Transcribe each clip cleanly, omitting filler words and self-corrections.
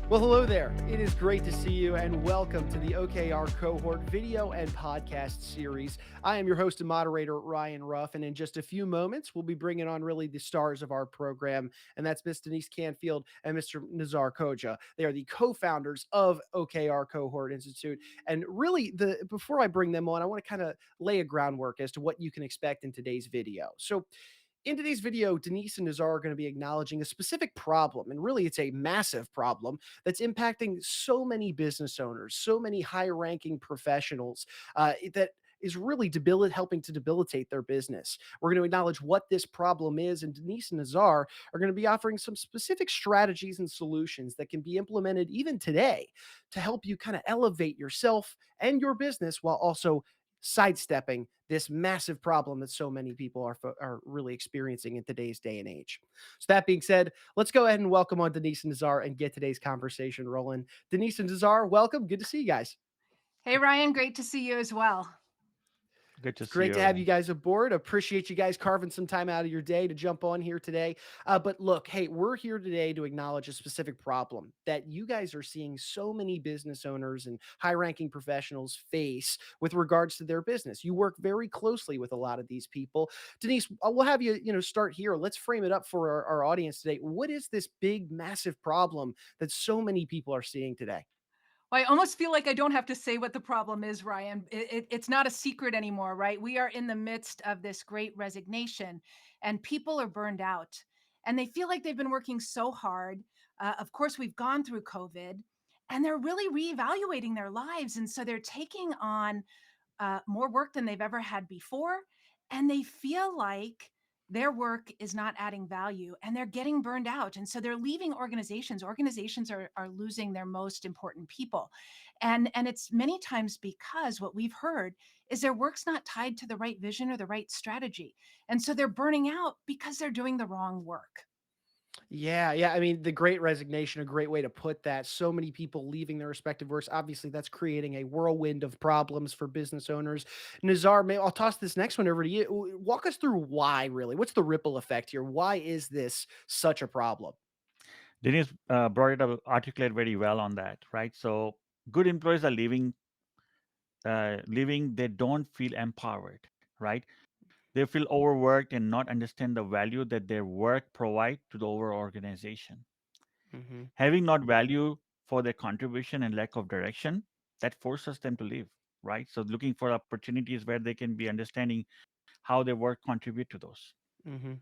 Well, hello there. It is great to see you and welcome to the OKR Cohort video and podcast series. I am your host and moderator, Ryan Ruff, and in just a few moments, we'll be bringing on really the stars of our program, and that's Miss Denise Canfield and Mr. Nizar Koja. They are the co-founders of OKR Cohort Institute, and really, the before I bring them on, I want to kind of lay a groundwork as to what you can expect in today's video. So, in today's video, Denise and Nizar are going to be acknowledging a specific problem, and really it's a massive problem that's impacting so many business owners, so many high ranking professionals that is really helping to debilitate their business. We're going to acknowledge what this problem is, and Denise and Nazar are going to be offering some specific strategies and solutions that can be implemented even today to help you kind of elevate yourself and your business while also sidestepping this massive problem that so many people are really experiencing in today's day and age. So that being said, let's go ahead and welcome on Denise and Nizar and get today's conversation rolling. Denise and Nizar, welcome. Good to see you guys. Hey, Ryan, great to see you as well. Good It's to see great you, to have you Ryan. guys aboard. Appreciate you guys carving some time out of your day to jump on here today. But look, hey, we're here today to acknowledge a specific problem that you guys are seeing so many business owners and high ranking professionals face with regards to their business. You work very closely with a lot of these people. Denise, we'll have you start here. Let's frame it up for our audience today. What is this big, massive problem that so many people are seeing today? Well, I almost feel like I don't have to say what the problem is, Ryan. It's not a secret anymore, right? We are in the midst of this great resignation, and people are burned out, and they feel like they've been working so hard. Of course, we've gone through COVID, and they're really reevaluating their lives. And so they're taking on more work than they've ever had before. And they feel like their work is not adding value and they're getting burned out. And so they're leaving organizations. Organizations are losing their most important people. And it's many times because what we've heard is their work's not tied to the right vision or the right strategy. And so they're burning out because they're doing the wrong work. Yeah, yeah. I mean, the great resignation, a great way to put that. So many people leaving their respective works. Obviously, that's creating a whirlwind of problems for business owners. Nazar, I'll toss this next one over to you. Walk us through why, really. What's the ripple effect here? Why is this such a problem? Denise brought it up, articulate very well on that, right? So good employees are leaving. They don't feel empowered, right? They feel overworked and not understand the value that their work provide to the overall organization. Hmm. Having not value for their contribution and lack of direction, that forces them to leave, right? So looking for opportunities where they can be understanding how their work contribute to those. Hmm.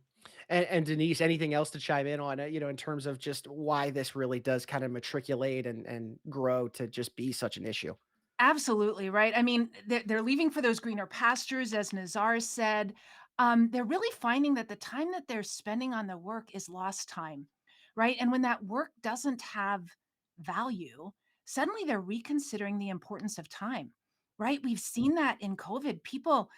And Denise, anything else to chime in on, in terms of just why this really does kind of matriculate and grow to just be such an issue? Absolutely, right? I mean, they're leaving for those greener pastures, as Nazar said. They're really finding that the time that they're spending on the work is lost time, right? And when that work doesn't have value, suddenly they're reconsidering the importance of time, right? We've seen that in COVID. People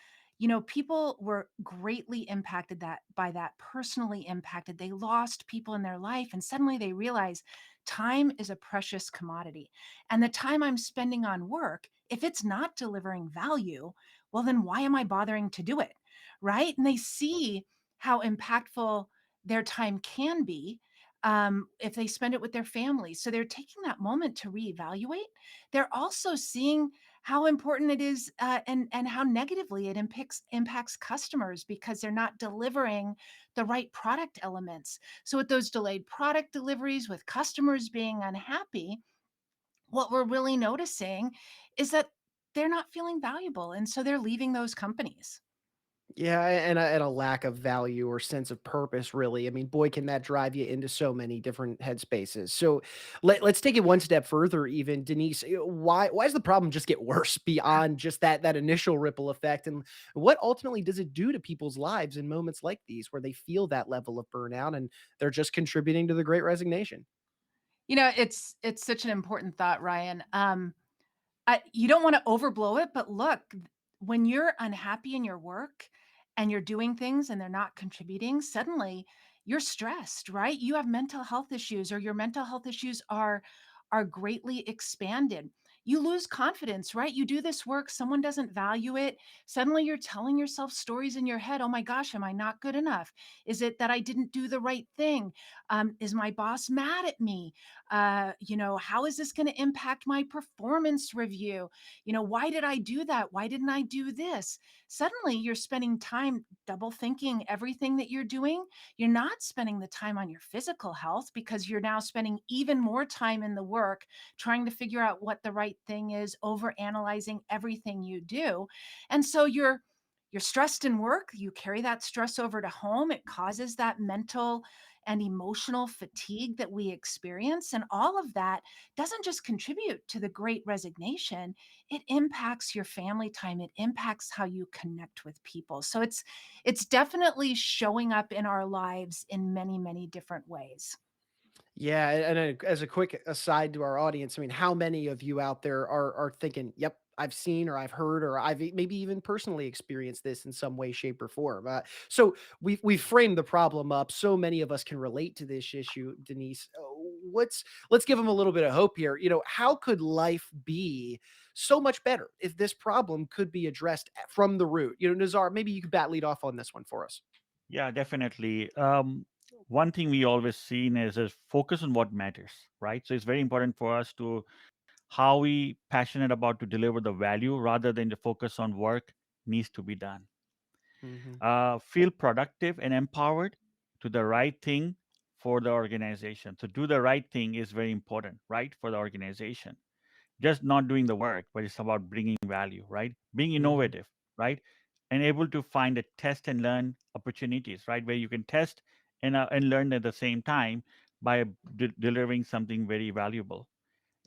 were greatly impacted that by that, personally impacted. They lost people in their life, and suddenly they realize time is a precious commodity. And the time I'm spending on work, if it's not delivering value, well, then why am I bothering to do it? Right. And they see how impactful their time can be if they spend it with their families. So they're taking that moment to reevaluate. They're also seeing how important it is and how negatively it impacts customers because they're not delivering the right product elements. So with those delayed product deliveries, with customers being unhappy, what we're really noticing is that they're not feeling valuable, and so they're leaving those companies. Yeah, and a lack of value or sense of purpose, really. I mean, boy, can that drive you into so many different headspaces. So let's take it one step further, even Denise. Why does the problem just get worse beyond just that initial ripple effect? And what ultimately does it do to people's lives in moments like these where they feel that level of burnout and they're just contributing to the great resignation? It's such an important thought, Ryan. You don't wanna overblow it, but look, when you're unhappy in your work and you're doing things and they're not contributing, suddenly you're stressed, right? You have mental health issues or your mental health issues are greatly expanded. you lose confidence, right? You do this work, someone doesn't value it. Suddenly you're telling yourself stories in your head. Oh my gosh, am I not good enough? Is it that I didn't do the right thing? Is my boss mad at me? How is this going to impact my performance review? Why did I do that? Why didn't I do this? Suddenly you're spending time double thinking everything that you're doing. You're not spending the time on your physical health because you're now spending even more time in the work trying to figure out what the right thing is, over analyzing everything you do. And so you're stressed in work, you carry that stress over to home, it causes that mental and emotional fatigue that we experience, and all of that doesn't just contribute to the great resignation, it impacts your family time, it impacts how you connect with people. So it's definitely showing up in our lives in many, many different ways. Yeah, and as a quick aside to our audience, I mean, how many of you out there are thinking, "Yep, I've seen or I've heard or maybe even personally experienced this in some way, shape, or form." So we've framed the problem up. So many of us can relate to this issue, Denise. Let's give them a little bit of hope here. How could life be so much better if this problem could be addressed from the root? Nazar, maybe you could bat lead off on this one for us. Yeah, definitely. One thing we always seen is focus on what matters, right? So it's very important for us to how we passionate about to deliver the value rather than to focus on work needs to be done. Hmm. Feel productive and empowered to the right thing for the organization. So do the right thing is very important, right, for the organization. Just not doing the work, but it's about bringing value, right? Being Hmm. innovative, right? And able to find a test and learn opportunities, right? Where you can test and learn at the same time by delivering something very valuable.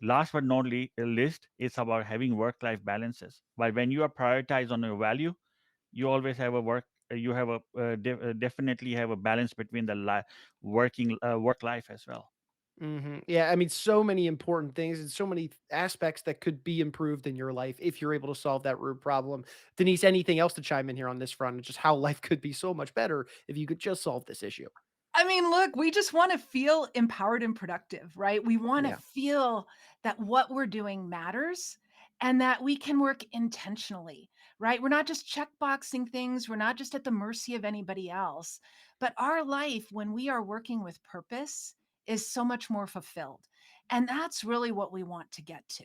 Last but not least, it's about having work-life balances. But when you are prioritized on your value, you always have a work. You have a definitely have a balance between the working work life as well. Yeah, I mean, so many important things and so many aspects that could be improved in your life if you're able to solve that root problem. Denise, anything else to chime in here on this front and just how life could be so much better if you could just solve this issue? I mean, look, we just want to feel empowered and productive, right? We want to Yeah. feel that what we're doing matters and that we can work intentionally, right? We're not just checkboxing things, we're not just at the mercy of anybody else, but our life, when we are working with purpose, is so much more fulfilled. And that's really what we want to get to.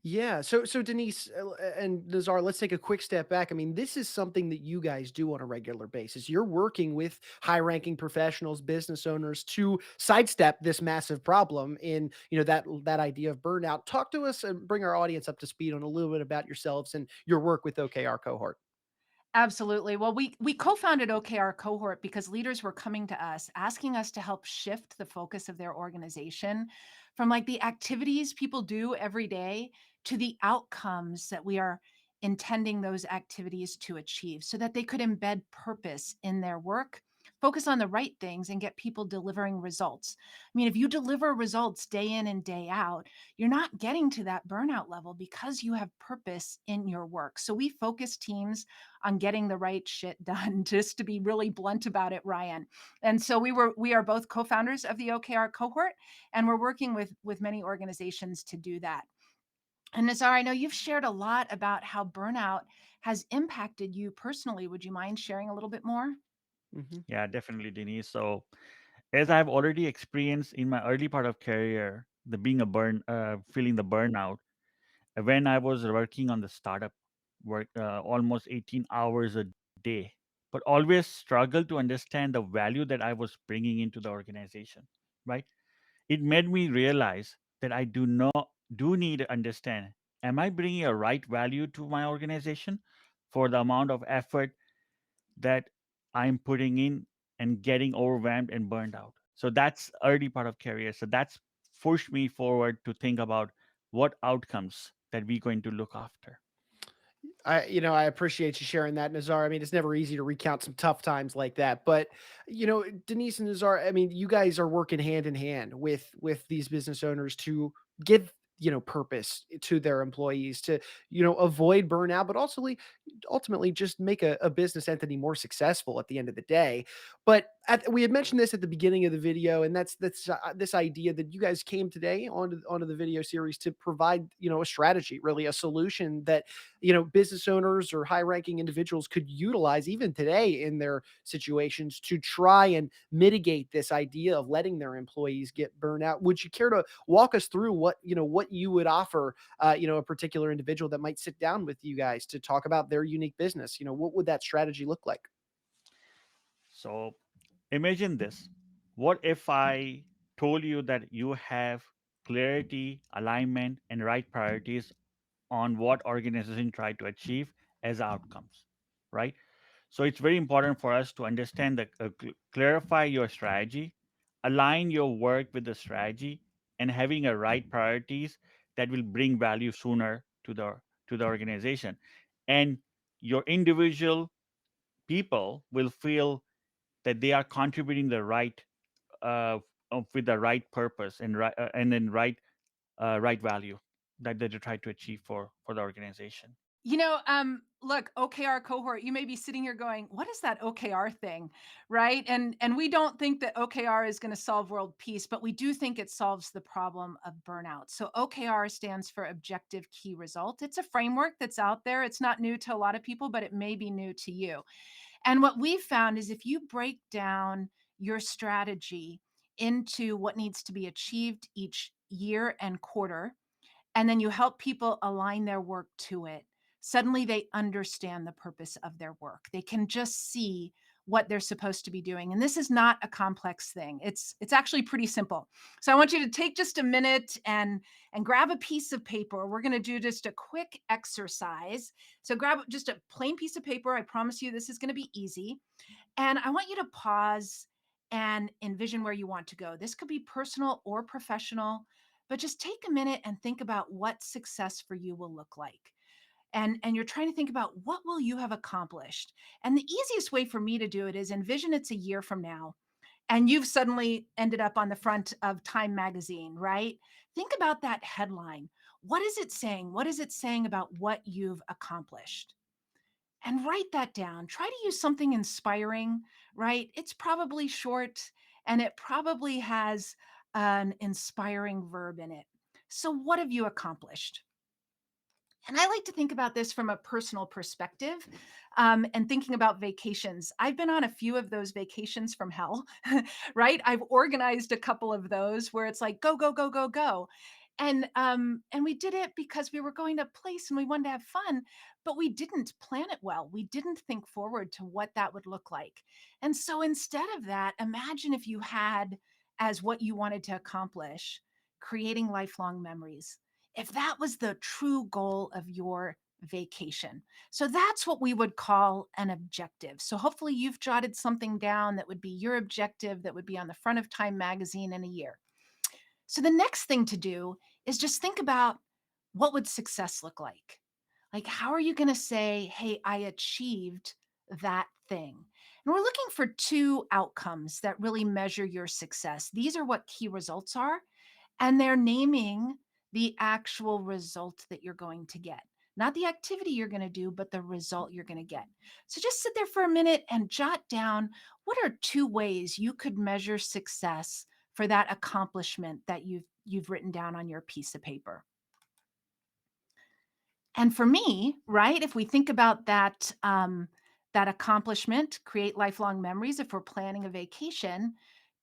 Yeah. So Denise and Nazar, let's take a quick step back. I mean, this is something that you guys do on a regular basis. You're working with high-ranking professionals, business owners to sidestep this massive problem in, that idea of burnout. Talk to us and bring our audience up to speed on a little bit about yourselves and your work with OKR Cohort. Absolutely. Well, we co-founded OKR Cohort because leaders were coming to us asking us to help shift the focus of their organization from like the activities people do every day to the outcomes that we are intending those activities to achieve so that they could embed purpose in their work, focus on the right things and get people delivering results. I mean, if you deliver results day in and day out, you're not getting to that burnout level because you have purpose in your work. So we focus teams on getting the right shit done, just to be really blunt about it, Ryan. And so we are both co-founders of the OKR cohort, and we're working with many organizations to do that. And Nazar, I know you've shared a lot about how burnout has impacted you personally. Would you mind sharing a little bit more? Hmm. Yeah, definitely, Denise. So as I've already experienced in my early part of career, the being a feeling the burnout when I was working on the startup, work almost 18 hours a day, but always struggled to understand the value that I was bringing into the organization. Right? It made me realize that I do need to understand: am I bringing a right value to my organization for the amount of effort that I'm putting in and getting overwhelmed and burned out. So that's early part of career. So that's pushed me forward to think about what outcomes that we're going to look after. I appreciate you sharing that, Nazar. I mean, it's never easy to recount some tough times like that, but Denise and Nazar, I mean, you guys are working hand in hand with these business owners to give purpose to their employees to avoid burnout, but also ultimately just make a business entity more successful at the end of the day. But we had mentioned this at the beginning of the video, and that's this idea that you guys came today onto the video series to provide, a strategy, really a solution that, business owners or high ranking individuals could utilize even today in their situations to try and mitigate this idea of letting their employees get burnout. Would you care to walk us through what you would offer, a particular individual that might sit down with you guys to talk about their unique business? What would that strategy look like? So imagine this. What if I told you that you have clarity, alignment, and right priorities on what organization try to achieve as outcomes, right? So it's very important for us to understand that clarify your strategy, align your work with the strategy, and having a right priorities that will bring value sooner to the organization, and your individual people will feel that they are contributing the right with the right purpose and then right value that they try to achieve for the organization. Look, OKR cohort, you may be sitting here going, what is that OKR thing? Right. And we don't think that OKR is going to solve world peace, but we do think it solves the problem of burnout. So OKR stands for objective key result. It's a framework that's out there. It's not new to a lot of people, but it may be new to you. And what we've found is if you break down your strategy into what needs to be achieved each year and quarter, and then you help people align their work to it, suddenly they understand the purpose of their work. They can just see what they're supposed to be doing. And this is not a complex thing. It's actually pretty simple. So I want you to take just a minute and grab a piece of paper. We're going to do just a quick exercise. So grab just a plain piece of paper. I promise you this is going to be easy. And I want you to pause and envision where you want to go. This could be personal or professional, but just take a minute and think about what success for you will look like. And you're trying to think about what will you have accomplished. And the easiest way for me to do it is envision it's a year from now and you've suddenly ended up on the front of Time magazine, right? Think about that headline. What is it saying? What is it saying about what you've accomplished? And write that down. Try to use something inspiring, right? It's probably short and it probably has an inspiring verb in it. So, what have you accomplished? And I like to think about this from a personal perspective, and thinking about vacations. I've been on a few of those vacations from hell, right? I've organized a couple of those where it's like go, go, go, go, go. And we did it because we were going to a place and we wanted to have fun, but we didn't plan it well. We didn't think forward to what that would look like. And so instead of that, imagine if you had as what you wanted to accomplish, creating lifelong memories, if that was the true goal of your vacation. So that's what we would call an objective. So hopefully you've jotted something down that would be your objective that would be on the front of Time magazine in a year. So the next thing to do is just think about what would success look like? Like how are you going to say, "Hey, I achieved that thing." And we're looking for two outcomes that really measure your success. These are what key results are, and they're naming the actual result that you're going to get. Not the activity you're going to do, but the result you're going to get. So just sit there for a minute and jot down what are two ways you could measure success for that accomplishment that you've written down on your piece of paper. And for me, right, if we think about that accomplishment, create lifelong memories, if we're planning a vacation,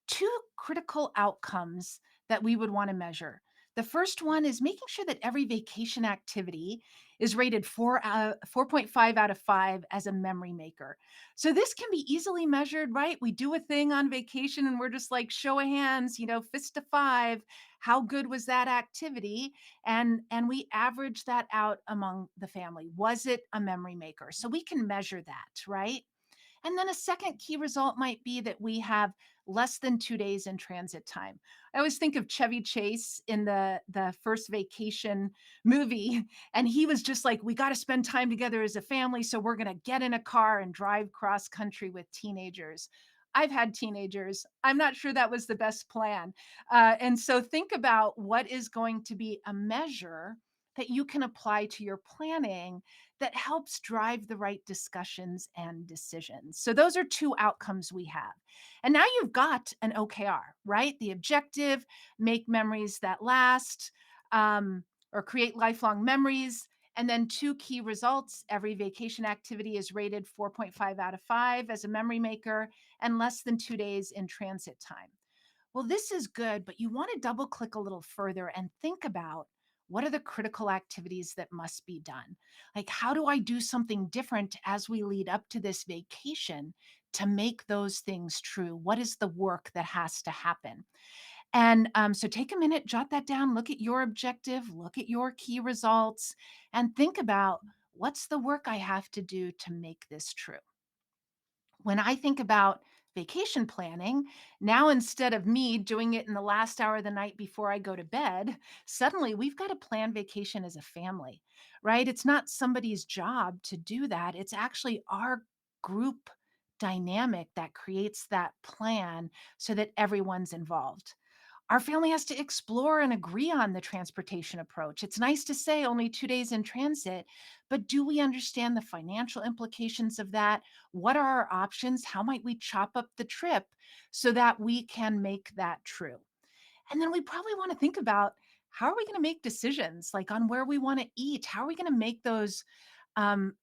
two critical outcomes that we would want to measure. The first one is making sure that every vacation activity is rated 4.5 out of 5 as a memory maker. So this can be easily measured, right? We do a thing on vacation and we're just like, show of hands, fist to five. How good was that activity? And we average that out among the family. Was it a memory maker? So we can measure that, right? And then a second key result might be that we have less than 2 days in transit time. I always think of Chevy Chase in the first vacation movie, and he was just like, "We got to spend time together as a family, so we're going to get in a car and drive cross country with teenagers." I've had teenagers. I'm not sure that was the best plan. And so think about what is going to be a measure that you can apply to your planning that helps drive the right discussions and decisions. So those are two outcomes we have. And now you've got an OKR, right? The objective, make memories that last, um, or create lifelong memories. And then two key results: every vacation activity is rated 4.5 out of 5 as a memory maker, and less than 2 days in transit time. Well, this is good, but you want to double click a little further and think about what are the critical activities that must be done? Like, how do I do something different as we lead up to this vacation to make those things true? What is the work that has to happen? And so take a minute, jot that down, look at your objective, look at your key results, and think about what's the work I have to do to make this true. When I think about vacation planning, now instead of me doing it in the last hour of the night before I go to bed, suddenly we've got to plan vacation as a family, right? It's not somebody's job to do that. It's actually our group dynamic that creates that plan so that everyone's involved. Our family has to explore and agree on the transportation approach. It's nice to say only 2 days in transit, but do we understand the financial implications of that? What are our options? How might we chop up the trip so that we can make that true? And then we probably want to think about, how are we going to make decisions like on where we want to eat? How are we going to make those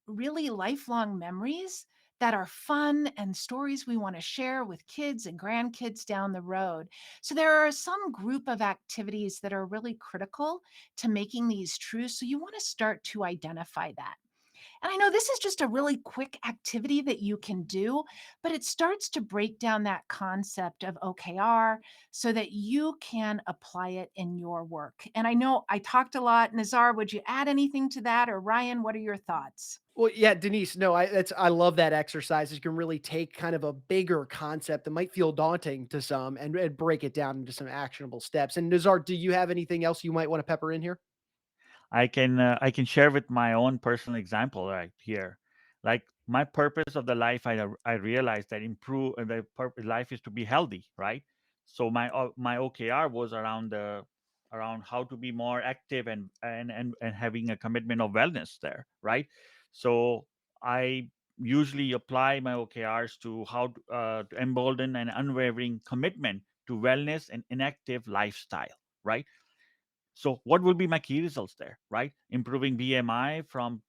really lifelong memories that are fun and stories we want to share with kids and grandkids down the road? So there are some group of activities that are really critical to making these true. So you want to start to identify that. And I know this is just a really quick activity that you can do, but it starts to break down that concept of OKR so that you can apply it in your work. And I know I talked a lot. Nazar, would you add anything to that? Or Ryan, what are your thoughts? Well, yeah, Denise, no, I love that exercise. You can really take kind of a bigger concept that might feel daunting to some and break it down into some actionable steps. And Nazar, do you have anything else you might want to pepper in here? I can share with my own personal example right here. Like my purpose of the life, I realized that life is to be healthy, right? So my OKR was around how to be more active and having a commitment of wellness there, right? So I usually apply my OKRs to to embolden an unwavering commitment to wellness and inactive lifestyle, right? So what will be my key results there, right? Improving BMI from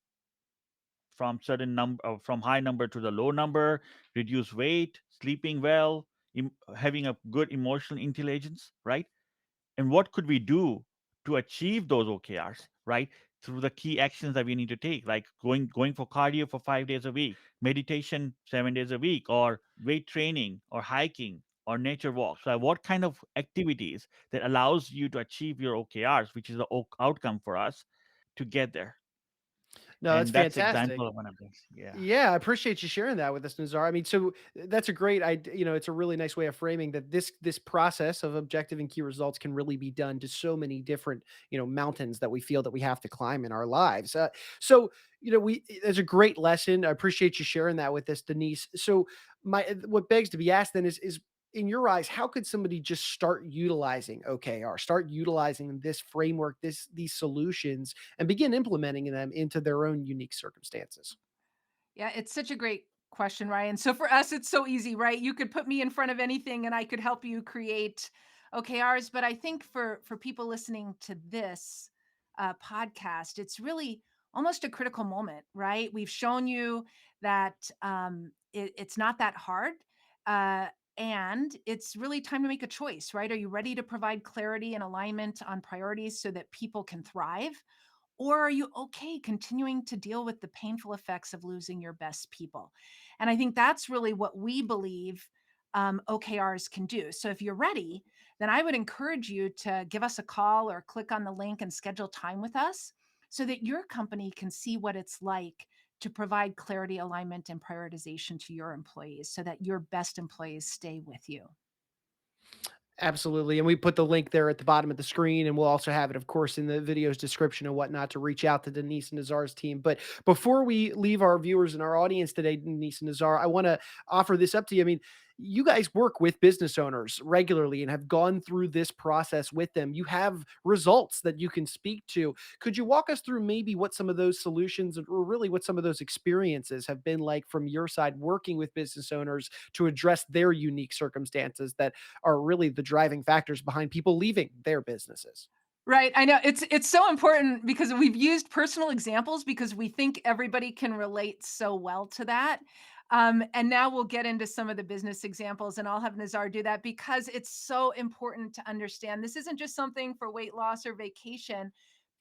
high number to the low number, reduce weight, sleeping well, having a good emotional intelligence, right? And what could we do to achieve those OKRs, right? Through the key actions that we need to take, like going for cardio for 5 days a week, meditation 7 days a week, or weight training, or hiking, or nature walks. So, what kind of activities that allows you to achieve your OKRs, which is the outcome for us to get there? No, that's And that's fantastic. example of one of those. Yeah. Yeah, I appreciate you sharing that with us, Nazar. I mean, so that's a great, it's a really nice way of framing that this process of objective and key results can really be done to so many different, mountains that we feel that we have to climb in our lives. So, there's a great lesson. I appreciate you sharing that with us, Denise. So, what begs to be asked then is in your eyes, how could somebody just start utilizing OKR, start utilizing this framework, these solutions, and begin implementing them into their own unique circumstances? Yeah, it's such a great question, Ryan. So for us, it's so easy, right? You could put me in front of anything and I could help you create OKRs. But I think for people listening to this podcast, it's really almost a critical moment, right? We've shown you that it's not that hard. Uh, and it's really time to make a choice, right? Are you ready to provide clarity and alignment on priorities so that people can thrive? Or are you okay continuing to deal with the painful effects of losing your best people? And I think that's really what we believe OKRs can do. So if you're ready, then I would encourage you to give us a call or click on the link and schedule time with us so that your company can see what it's like to provide clarity, alignment, and prioritization to your employees so that your best employees stay with you. Absolutely. And we put the link there at the bottom of the screen, and we'll also have it, of course, in the video's description and whatnot to reach out to Denise and Nazar's team. But before we leave our viewers and our audience today, Denise and Nazar, I want to offer this up to you. I mean, You guys work with business owners regularly and have gone through this process with them. You have results that you can speak to. Could you walk us through maybe what some of those solutions or really what some of those experiences have been like from your side working with business owners to address their unique circumstances that are really the driving factors behind people leaving their businesses? Right, I know. It's so important because we've used personal examples because we think everybody can relate so well to that. And now we'll get into some of the business examples, and I'll have Nazar do that because it's so important to understand this isn't just something for weight loss or vacation.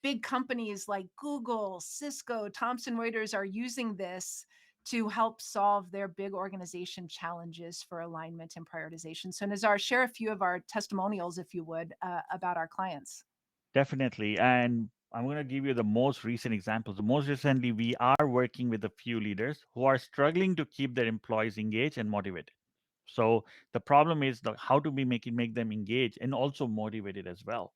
Big companies like Google, Cisco, Thomson Reuters are using this to help solve their big organization challenges for alignment and prioritization. So, Nazar, share a few of our testimonials, if you would, about our clients. Definitely. And I'm going to give you the most recent examples. Most recently, we are working with a few leaders who are struggling to keep their employees engaged and motivated. So the problem is how do we make them engaged and also motivated as well.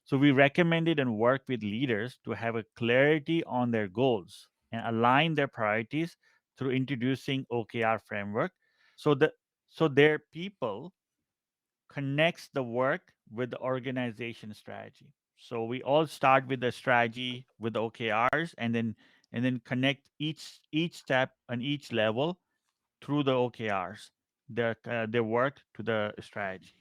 So we recommended and work with leaders to have a clarity on their goals and align their priorities through introducing OKR framework. So the so their people connects the work with the organization strategy. So we all start with the strategy with the OKRs, and then connect each step and each level through the OKRs, their work to the strategy.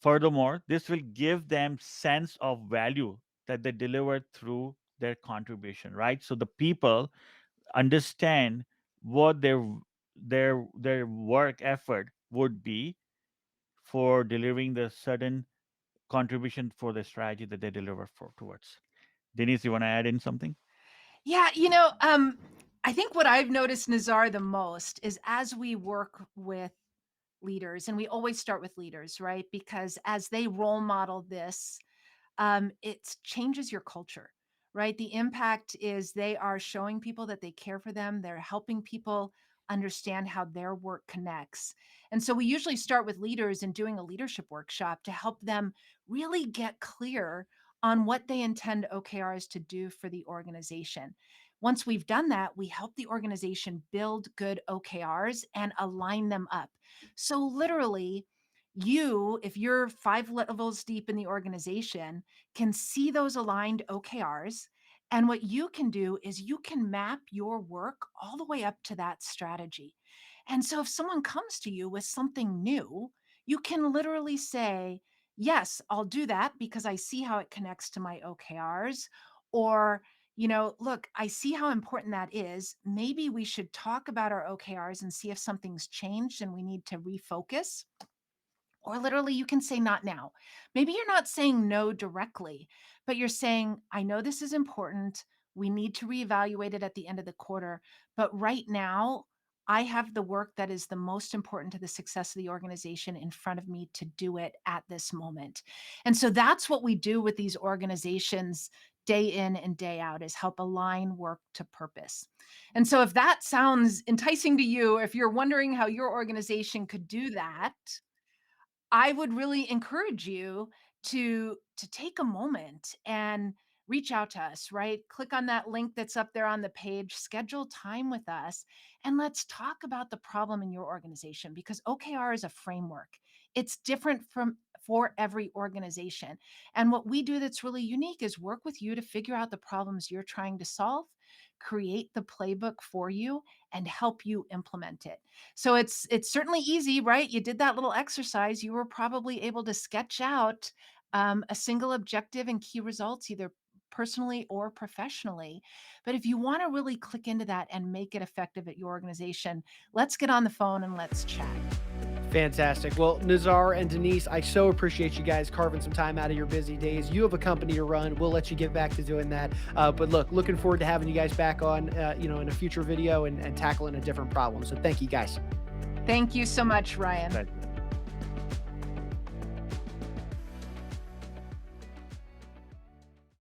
Furthermore, this will give them sense of value that they deliver through their contribution, right? So the people understand what their work effort would be for delivering the certain contribution for the strategy that they deliver for towards. Denise, you want to add in something? Yeah, I think what I've noticed, Nazar, the most is as we work with leaders, and we always start with leaders, right? Because as they role model this, it changes your culture, right? The impact is they are showing people that they care for them. They're helping people understand how their work connects. And so we usually start with leaders and doing a leadership workshop to help them really get clear on what they intend OKRs to do for the organization. Once we've done that, we help the organization build good OKRs and align them up. So, literally, if you're 5 levels deep in the organization, can see those aligned OKRs. And what you can do is you can map your work all the way up to that strategy. And so if someone comes to you with something new, you can literally say, yes, I'll do that because I see how it connects to my OKRs. Or, look, I see how important that is. Maybe we should talk about our OKRs and see if something's changed and we need to refocus. Or literally, you can say, not now. Maybe you're not saying no directly, but you're saying, I know this is important. We need to reevaluate it at the end of the quarter. But right now, I have the work that is the most important to the success of the organization in front of me to do it at this moment. And so that's what we do with these organizations day in and day out is help align work to purpose. And so if that sounds enticing to you, if you're wondering how your organization could do that, I would really encourage you to take a moment and reach out to us, right? Click on that link that's up there on the page, schedule time with us, and let's talk about the problem in your organization because OKR is a framework. It's different from for every organization. And what we do that's really unique is work with you to figure out the problems you're trying to solve, create the playbook for you, and help you implement it. So it's certainly easy, right? You did that little exercise. You were probably able to sketch out a single objective and key results, either personally or professionally. But if you want to really click into that and make it effective at your organization, let's get on the phone and let's chat. Fantastic. Well, Nizar and Denise, I so appreciate you guys carving some time out of your busy days. You have a company to run. We'll let you get back to doing that. But look, looking forward to having you guys back on, in a future video and tackling a different problem. So thank you guys. Thank you so much, Ryan. Right.